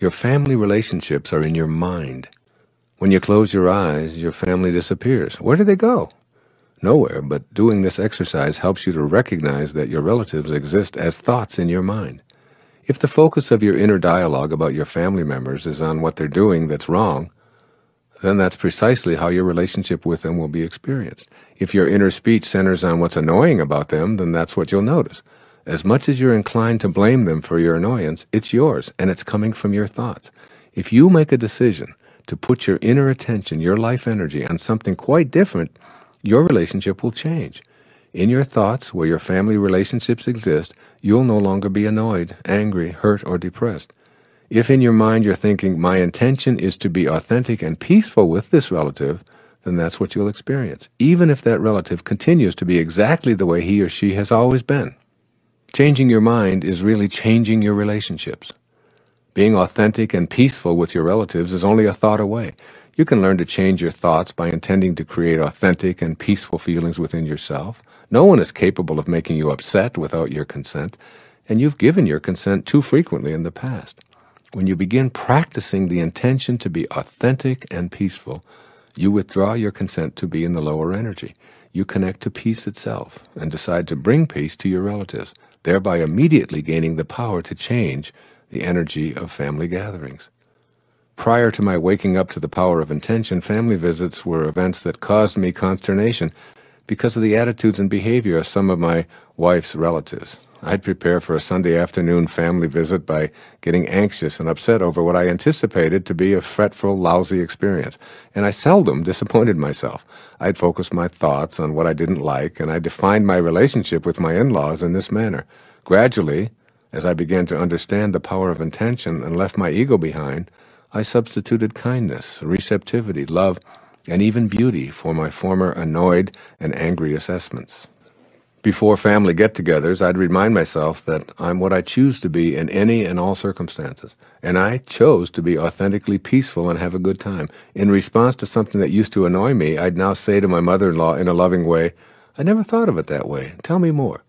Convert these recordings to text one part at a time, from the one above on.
Your family relationships are in your mind. When you close your eyes, your family disappears. Where do they go? Nowhere, but doing this exercise helps you to recognize that your relatives exist as thoughts in your mind. If the focus of your inner dialogue about your family members is on what they're doing that's wrong, then that's precisely how your relationship with them will be experienced. If your inner speech centers on what's annoying about them, then that's what you'll notice. As much as you're inclined to blame them for your annoyance, it's yours, and it's coming from your thoughts. If you make a decision to put your inner attention, your life energy, on something quite different, your relationship will change. In your thoughts, where your family relationships exist, you'll no longer be annoyed, angry, hurt, or depressed. If in your mind you're thinking, my intention is to be authentic and peaceful with this relative, then that's what you'll experience, even if that relative continues to be exactly the way he or she has always been. Changing your mind is really changing your relationships. Being authentic and peaceful with your relatives is only a thought away. You can learn to change your thoughts by intending to create authentic and peaceful feelings within yourself. No one is capable of making you upset without your consent, and you've given your consent too frequently in the past. When you begin practicing the intention to be authentic and peaceful, you withdraw your consent to be in the lower energy. You connect to peace itself and decide to bring peace to your relatives, thereby immediately gaining the power to change the energy of family gatherings. Prior to my waking up to the power of intention, family visits were events that caused me consternation because of the attitudes and behavior of some of my wife's relatives. I'd prepare for a Sunday afternoon family visit by getting anxious and upset over what I anticipated to be a fretful, lousy experience, and I seldom disappointed myself. I'd focus my thoughts on what I didn't like, and I defined my relationship with my in-laws in this manner. Gradually, as I began to understand the power of intention and left my ego behind, I substituted kindness, receptivity, love, and even beauty for my former annoyed and angry assessments. Before family get-togethers, I'd remind myself that I'm what I choose to be in any and all circumstances, and I chose to be authentically peaceful and have a good time. In response to something that used to annoy me, I'd now say to my mother-in-law in a loving way, "I never thought of it that way. Tell me more."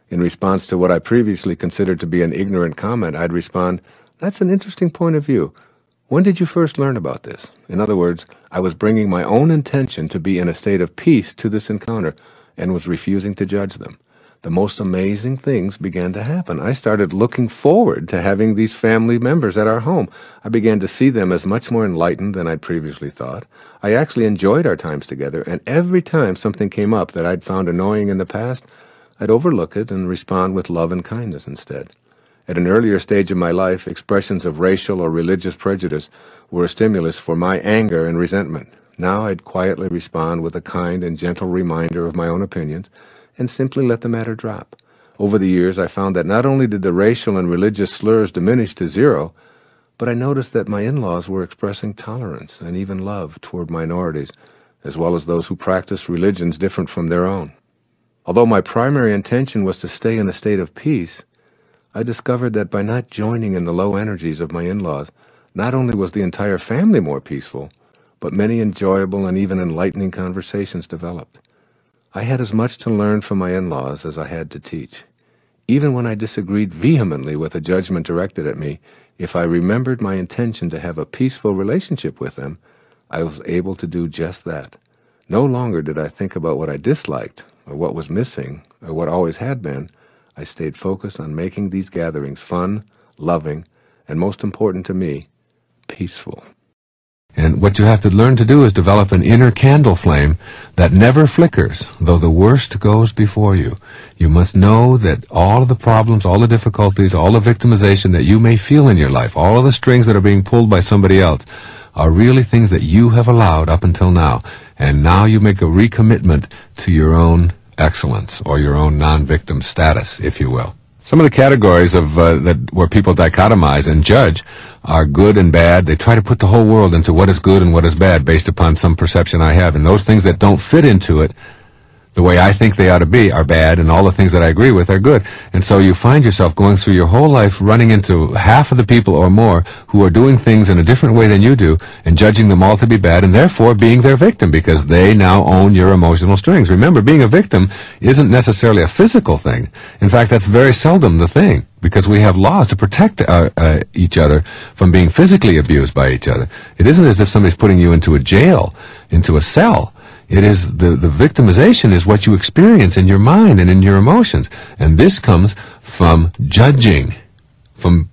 In response to what I previously considered to be an ignorant comment, I'd respond, "That's an interesting point of view. When did you first learn about this?" In other words, I was bringing my own intention to be in a state of peace to this encounter, and was refusing to judge them. The most amazing things began to happen. I started looking forward to having these family members at our home. I began to see them as much more enlightened than I'd previously thought. I actually enjoyed our times together, and every time something came up that I'd found annoying in the past, I'd overlook it and respond with love and kindness instead. At an earlier stage of my life, expressions of racial or religious prejudice were a stimulus for my anger and resentment. Now I'd quietly respond with a kind and gentle reminder of my own opinions and simply let the matter drop. Over the years, I found that not only did the racial and religious slurs diminish to zero, but I noticed that my in-laws were expressing tolerance and even love toward minorities, as well as those who practiced religions different from their own. Although my primary intention was to stay in a state of peace, I discovered that by not joining in the low energies of my in-laws, not only was the entire family more peaceful, but many enjoyable and even enlightening conversations developed. I had as much to learn from my in-laws as I had to teach. Even when I disagreed vehemently with a judgment directed at me, if I remembered my intention to have a peaceful relationship with them, I was able to do just that. No longer did I think about what I disliked, or what was missing, or what always had been. I stayed focused on making these gatherings fun, loving, and most important to me, peaceful. And what you have to learn to do is develop an inner candle flame that never flickers, though the worst goes before you. You must know that all of the problems, all the difficulties, all the victimization that you may feel in your life, all of the strings that are being pulled by somebody else, are really things that you have allowed up until now. And now you make a recommitment to your own excellence, or your own non-victim status, if you will. Some of the categories of where people dichotomize and judge are good and bad. They try to put the whole world into what is good and what is bad based upon some perception I have. And those things that don't fit into it, the way I think they ought to be are bad, and all the things that I agree with are good. And so you find yourself going through your whole life running into half of the people or more who are doing things in a different way than you do and judging them all to be bad, and therefore being their victim because they now own your emotional strings. Remember, being a victim isn't necessarily a physical thing. In fact, that's very seldom the thing, because we have laws to protect each other from being physically abused by each other. It isn't as if somebody's putting you into a jail, into a cell. It is the victimization is what you experience in your mind and in your emotions. And this comes from judging, from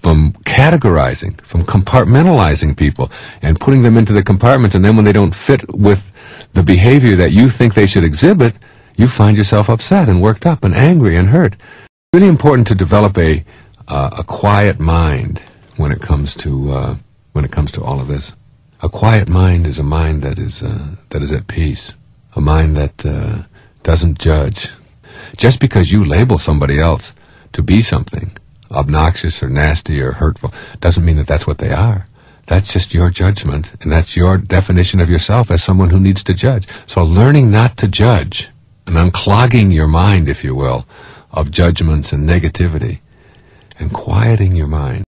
categorizing, from compartmentalizing people and putting them into the compartments, and then when they don't fit with the behavior that you think they should exhibit, you find yourself upset and worked up and angry and hurt. It's really important to develop a quiet mind when it comes to all of this. A quiet mind is a mind that is at peace, a mind that doesn't judge. Just because you label somebody else to be something obnoxious or nasty or hurtful doesn't mean that that's what they are. That's just your judgment, and that's your definition of yourself as someone who needs to judge. So learning not to judge and unclogging your mind, if you will, of judgments and negativity and quieting your mind